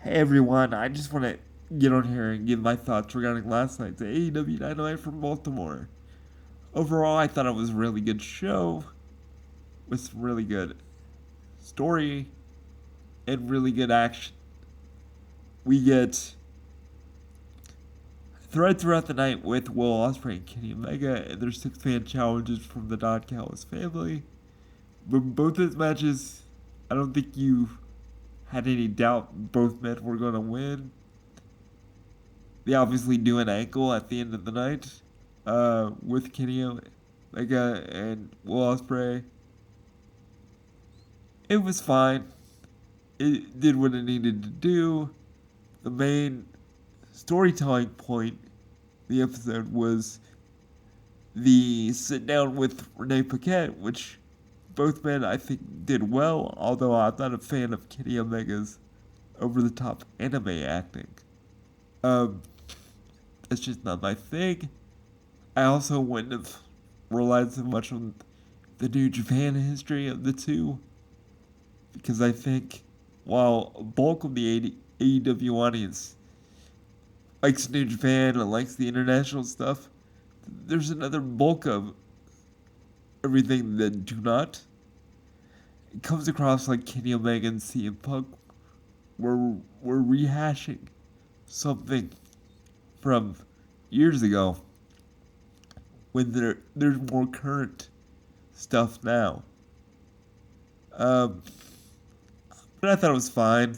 Hey everyone, I just want to get on here and give my thoughts regarding last night's AEW Dynamite from Baltimore. Overall, I thought it was a really good show with some really good story and really good action. We get thread throughout the night with Will Ospreay and Kenny Omega and their six-man challenges from the Don Callis family. But both those matches, I don't think you had any doubt both men were going to win. They obviously do an ankle at the end of the night with Kenny Omega and Will Ospreay. It was fine. It did what it needed to do. The main storytelling point of the episode was the sit down with Renee Paquette, which both men I think did well, although I'm not a fan of Kenny Omega's over the top anime acting. Um, that's just not my thing. I also wouldn't have relied so much on the New Japan history of the two, because I think while a bulk of the AEW audience likes New Japan and likes the international stuff, there's another bulk of everything that do not. It comes across like Kenny Omega and CM Punk were rehashing something from years ago when there's more current stuff now. Um, but I thought it was fine.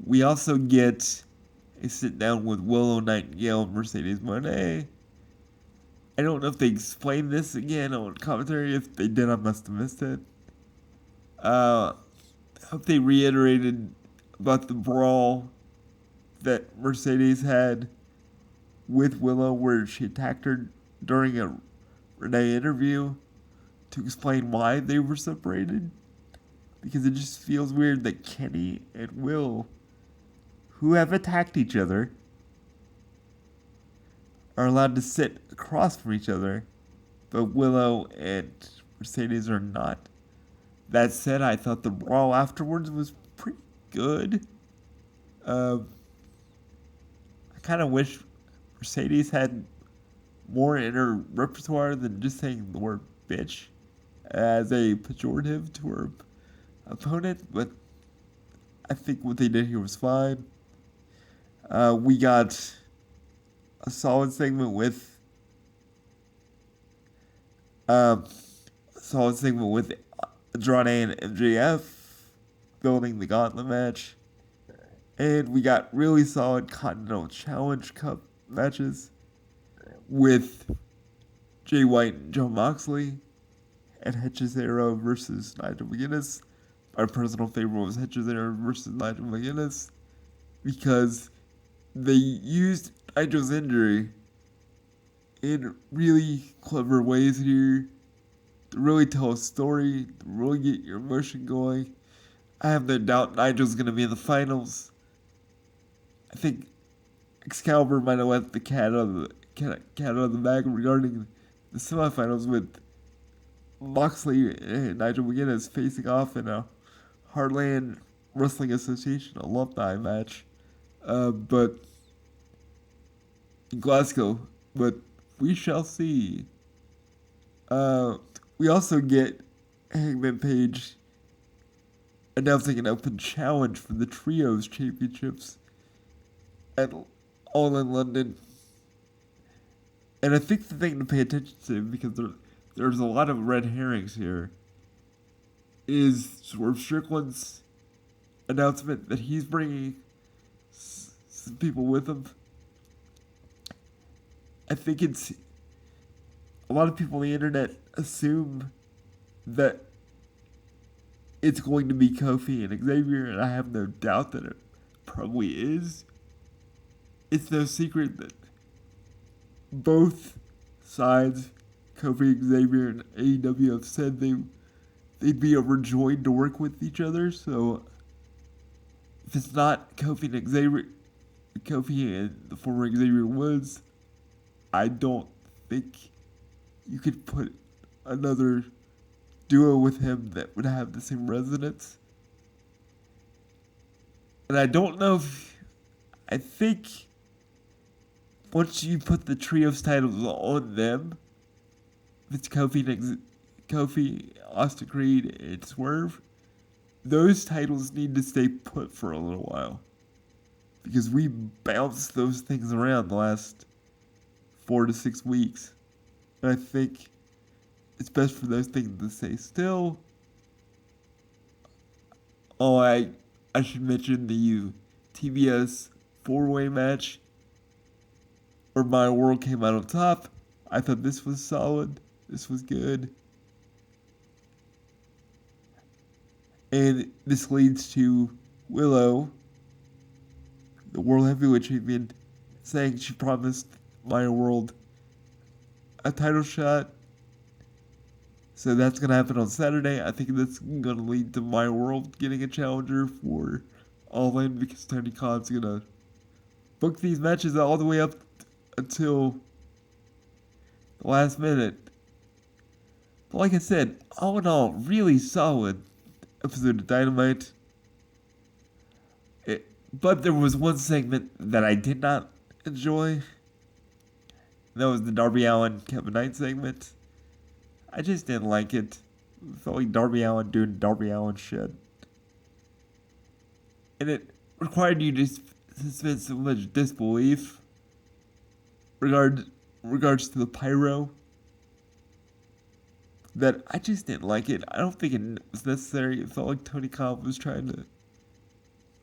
We also get a sit down with Willow Nightingale and Mercedes Moné. I don't know if they explained this again on commentary. If they did, I must have missed it. I hope they reiterated about the brawl that Mercedes had with Willow, where she attacked her during a Renee interview to explain why they were separated. Because it just feels weird that Kenny and Will, who have attacked each other, are allowed to sit across from each other, but Willow and Mercedes are not. That said, I thought the brawl afterwards was pretty good. I kind of wish Mercedes had more in her repertoire than just saying the word bitch as a pejorative to her opponent, but I think what they did here was fine. We got a solid segment with um, Andrade and MJF building the gauntlet match. And we got really solid Continental Challenge Cup matches with Jay White and Joe Moxley and Hechicero versus Nigel McGuinness. My personal favorite was Hechicero versus Nigel McGuinness because they used Nigel's injury in really clever ways here to really tell a story, to really get your emotion going. I have no doubt Nigel's going to be in the finals. I think Excalibur might have let the cat out of the bag regarding the semifinals with Moxley and Nigel McGuinness facing off in a Heartland Wrestling Association alumni match. But in Glasgow, but we shall see. We also get Hangman Page announcing an open challenge for the Trios Championships at All in London. And I think the thing to pay attention to, because there's a lot of red herrings here, is Swerve Strickland's announcement that he's bringing some people with him. I think it's a lot of people on the internet assume that it's going to be Kofi and Xavier, and I have no doubt that it probably is. It's no secret that both sides, Kofi and Xavier and AEW, have said they'd be overjoyed to work with each other. So if it's not Kofi and the former Xavier Woods, I don't think you could put another duo with him that would have the same resonance. And I don't know if I think once you put the trios titles on them, if it's Kofi, Austin Creed, and Swerve, those titles need to stay put for a little while because we bounced those things around the last 4 to 6 weeks. And I think it's best for those things to stay still. Oh, I should mention the TBS four-way match where My World came out on top. I thought this was solid. This was good. And this leads to Willow, the World Heavyweight Champion, saying she promised My World a title shot. So that's going to happen on Saturday. I think that's going to lead to My World getting a challenger for All In because Tony Khan's going to book these matches all the way up until the last minute. But like I said, all in all, really solid episode of Dynamite. But there was one segment that I did not enjoy. That was the Darby Allin Kevin Knight segment. I just didn't like it. It felt like Darby Allin doing Darby Allin shit. And it required you to suspend so much disbelief regards to the pyro that I just didn't like it. I don't think it was necessary. It felt like Tony Khan was trying to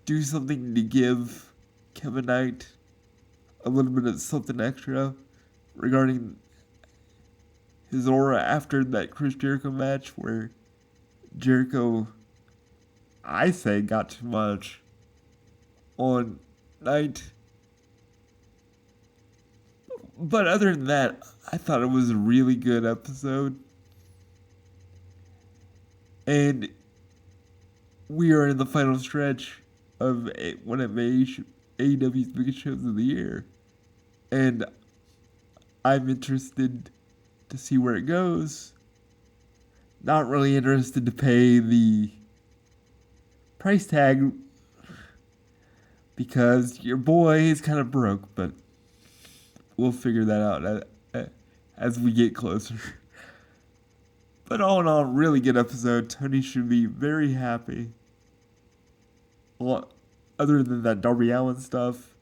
do something to give Kevin Knight a little bit of something extra regarding his aura after that Chris Jericho match where Jericho, I say, got too much on Knight. But other than that, I thought it was a really good episode. And we are in the final stretch of one of AEW's biggest shows of the year. And I'm interested to see where it goes. Not really interested to pay the price tag because your boy is kind of broke, but we'll figure that out as we get closer. But all in all, really good episode. Tony should be very happy. Other than that Darby Allin stuff,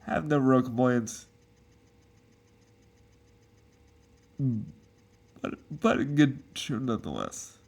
have no real complaints. But a good show nonetheless.